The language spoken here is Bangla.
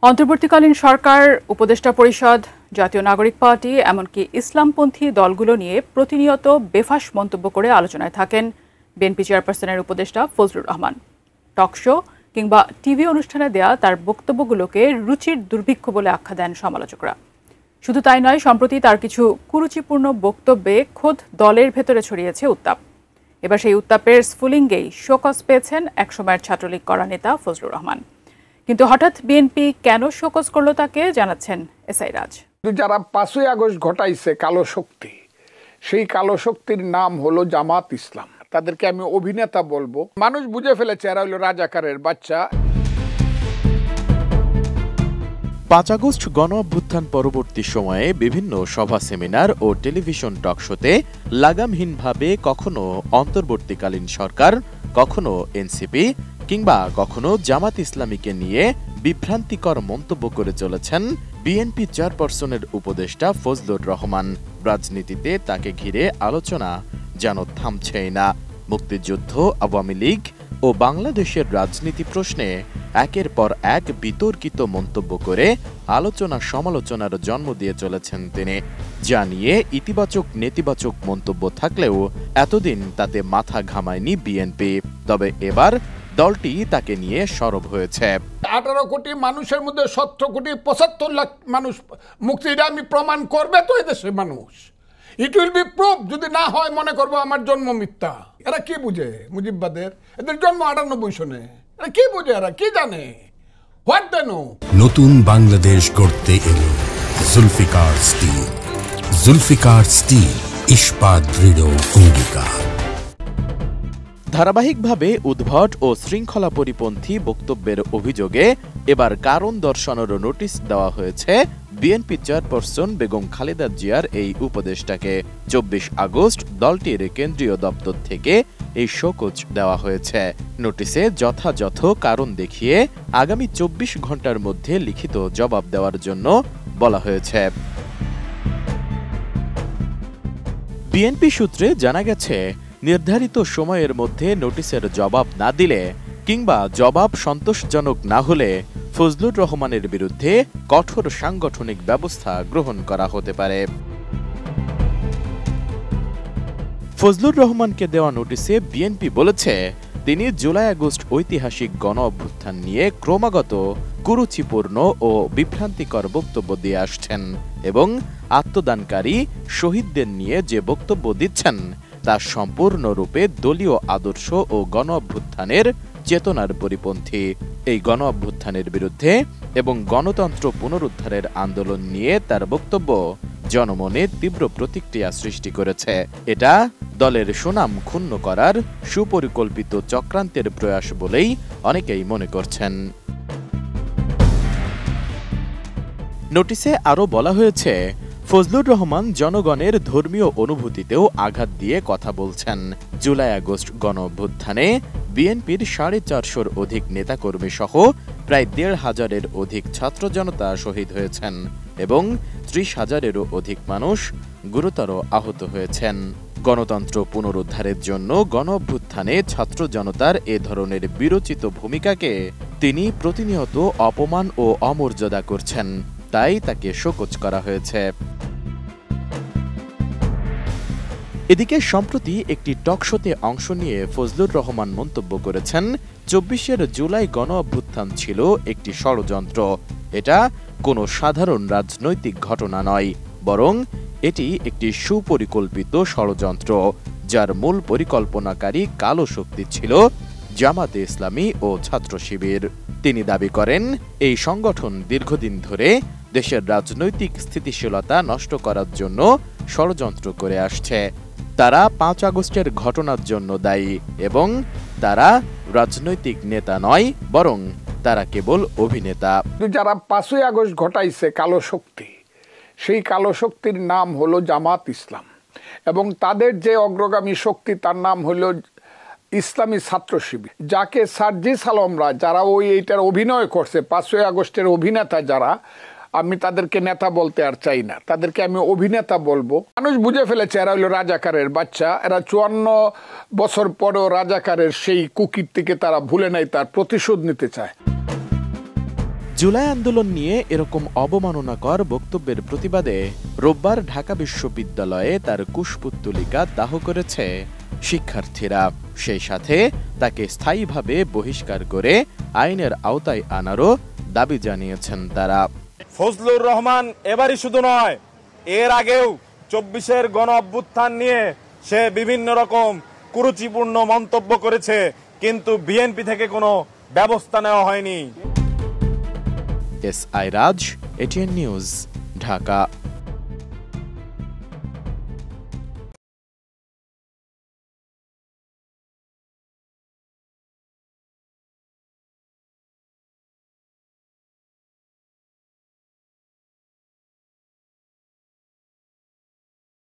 অন্তর্বর্তীকালীন সরকার, উপদেষ্টা পরিষদ, জাতীয় নাগরিক পার্টি এমনকি ইসলামপন্থী দলগুলো নিয়ে প্রতিনিয়ত বেফাঁস মন্তব্য করে আলোচনায় থাকেন বিএনপি চেয়ারপারসনের উপদেষ্টা ফজলুর রহমান। টকশো কিংবা টিভি অনুষ্ঠানে দেয়া তার বক্তব্যগুলোকে রুচির দুর্ভিক্ষ বলে আখ্যা দেন সমালোচকরা। শুধু তাই নয়, সম্প্রতি তার কিছু কুরুচিপূর্ণ বক্তব্যে খোদ দলের ভেতরে ছড়িয়েছে উত্তাপ। এবার সেই উত্তাপের স্ফুলিঙ্গেই শোকজ পেয়েছেন একসময়ের ছাত্রলীগ করা নেতা ফজলুর রহমান। কিন্তু হঠাৎ বিএনপি কেন শোকজ করলো তাকে জানাচ্ছেন এসআই রাজ। যারা 5ই আগস্ট ঘটাইছে কালো শক্তি, সেই কালো শক্তির নাম হলো জামাত ইসলাম। তাদেরকে আমি অভিনেতা বলবো। মানুষ বুঝে ফেলেছে এরা হলো রাজাকারের বাচ্চা। 5 আগস্ট গণ অভ্যুত্থান পরবর্তী সময়ে বিভিন্ন সভা, সেমিনার ও টেলিভিশন টকশোতে লাগামহীনভাবে কখনো অন্তর্বর্তীকালীন সরকার, কখনো এনসিপি কিংবা কখনো জামাত ইসলামীকে নিয়ে বিভ্রান্তিকর মন্তব্য করে চলেছেন বিএনপি চেয়ারপারসনের উপদেষ্টা ফজলুর রহমান। রাজনীতিতে তাকে ঘিরে আলোচনা যেন থামছেই না। মুক্তিযুদ্ধ, আওয়ামী লীগ ও বাংলাদেশের রাজনীতি প্রশ্নে একের পর এক বিতর্কিত মন্তব্য করে আলোচনা সমালোচনার জন্ম দিয়ে চলেছেন তিনি। যা নিয়ে ইতিবাচক নেতিবাচক মন্তব্য থাকলেও এতদিন তাতে মাথা ঘামায়নি বিএনপি। তবে এবার দলটি তাকে নিয়ে সরব হয়েছে। 18 কোটি মানুষের মধ্যে 17 কোটি 75 লাখ মানুষ মুক্তিটা আমি প্রমাণ করবে তো এদেশের মানুষ। It will be proof. যদি না হয় মনে করবো আমার জন্ম মিথ্যা। এরা কি বুঝে? মুজিববাদের এদের জন্ম 98 সনে। এরা কি বুঝে? এরা কি জানে? What they know? নতুন বাংলাদেশ গড়তে এলো জুলফিকার স্টিল। জুলফিকার স্টিল, ইস্পাত দৃঢ় অঙ্গীকার। ধারাবাহিকভাবে উদ্ভট ও শৃঙ্খলা পরিপন্থী বক্তব্যের অভিযোগে এবার কারণ দর্শানোর নোটিশ দেওয়া হয়েছে বিএনপি চেয়ারপারসন বেগম খালেদা জিয়ার এই উপদেষ্টাকে। 24 আগস্ট দলটির কেন্দ্রীয় দপ্তর থেকে এই শোকজ দেওয়া হয়েছে। নোটিশে যথাযথ কারণ দেখিয়ে আগামী 24 ঘন্টার মধ্যে লিখিত জবাব দেওয়ার জন্য বলা হয়েছে। বিএনপি সূত্রে জানা গেছে, নির্ধারিত সময়ের মধ্যে নোটিশের জবাব না দিলে কিংবা জবাব সন্তোষজনক না হলে ফজলুর রহমানের বিরুদ্ধে কঠোর সাংগঠনিক ব্যবস্থা গ্রহণ করা হতে পারে। ফজলুর রহমানকে দেওয়া নোটিশে বিএনপি বলেছে, তিনি জুলাই আগস্ট ঐতিহাসিক গণ অভ্যুত্থান নিয়ে ক্রমাগত কুরুচিপূর্ণ ও বিভ্রান্তিকর বক্তব্য দিয়ে আসছেন এবং আত্মদানকারী শহীদদের নিয়ে যে বক্তব্য দিচ্ছেন তা সম্পূর্ণরূপে দলীয় আদর্শ ও গণ অভ্যুত্থানের চেতনার পরিপন্থী। এই গণ অভ্যুত্থানের বিরুদ্ধে এবং গণতন্ত্র পুনরুদ্ধারের আন্দোলন নিয়ে তার বক্তব্য জনমনে তীব্র প্রতিক্রিয়া সৃষ্টি করেছে। এটা দলের সুনাম ক্ষুণ্ণ করার সুপরিকল্পিত চক্রান্তের প্রয়াস বলেই অনেকেই মনে করছেন। নোটিশে আরও বলা হয়েছে, ফজলুর রহমান জনগণের ধর্মীয় অনুভূতিতেও আঘাত দিয়ে কথা বলছেন। জুলাই আগস্ট গণ অভ্যুত্থানে বিএনপির 450-র অধিক নেতাকর্মী সহ প্রায় 1,500-এর অধিক ছাত্র জনতা শহীদ হয়েছেন এবং 30,000-এরও অধিক মানুষ গুরুতর আহত হয়েছেন। গণতন্ত্র পুনরুদ্ধারের জন্য গণ অভ্যুত্থানে ছাত্র জনতার এ ধরনের বিরচিত ভূমিকাকে তিনি প্রতিনিয়ত অপমান ও অমর্যাদা করছেন, তাই তাকে শোকজ করা হয়েছে। এদিকে সম্প্রতি একটি টকশোতে অংশ নিয়ে ফজলুর রহমান মন্তব্য করেছেন, 24 জুলাই গণ অভ্যুত্থান ছিল একটি ষড়যন্ত্র। এটা কোনো সাধারণ রাজনৈতিক ঘটনা নয়, বরং এটি একটি সুপরিকল্পিত ষড়যন্ত্র, যার মূল পরিকল্পনাকারী কালো শক্তি ছিল জামাতে ইসলামী ও ছাত্র শিবির। তিনি দাবি করেন, এই সংগঠন দীর্ঘদিন ধরে দেশের রাজনৈতিক স্থিতিশীলতা নষ্ট করার জন্য ষড়যন্ত্র করে আসছে। তারা 5 আগস্টের ঘটনার জন্য দায়ী এবং তারা রাজনৈতিক নেতা নয়, বরং তারা কেবল অভিনেতা। যারা 5ই আগস্ট ঘটাইছে কালো শক্তি, সেই কালো শক্তির নাম হলো জামাত ইসলাম এবং তাদের যে অগ্রগামী শক্তি তার নাম হলো ইসলামী ছাত্র শিবির। যাকে সার্জিস আলমরা যারা এইটার অভিনয় করছে, 5ই আগস্টের অভিনেতা যারা, আমি তাদেরকে নেতা বলতে আর চাই না, তাদেরকে আমি অভিনেতা বলবো। মানুষ বুঝে ফেলেছে এরা হলো রাজাকারের বাচ্চা। এরা 54 বছর পরেও রাজাকারের সেই কুকীর্তিকে তারা ভুলে নাই, তার প্রতিশোধ নিতে চায়। জুলাই আন্দোলন নিয়ে এরকম অবমাননাকর বক্তব্যের প্রতিবাদে রোববার ঢাকা বিশ্ববিদ্যালয়ে তার কুশপুত্তলিকা দাহ করেছে শিক্ষার্থীরা। সেই সাথে তাকে স্থায়ীভাবে বহিষ্কার করে আইনের আওতায় আনারও দাবি জানিয়েছেন তারা। ফজলুর রহমান এবারই শুধু নয়, এর আগেও 24-এর গণ অভ্যুত্থান নিয়ে সে বিভিন্ন রকম কুরুচিপূর্ণ মন্তব্য করেছে, কিন্তু বিএনপি থেকে কোনো ব্যবস্থা নেওয়া হয়নি। S I Raj, ATN news, Dhaka.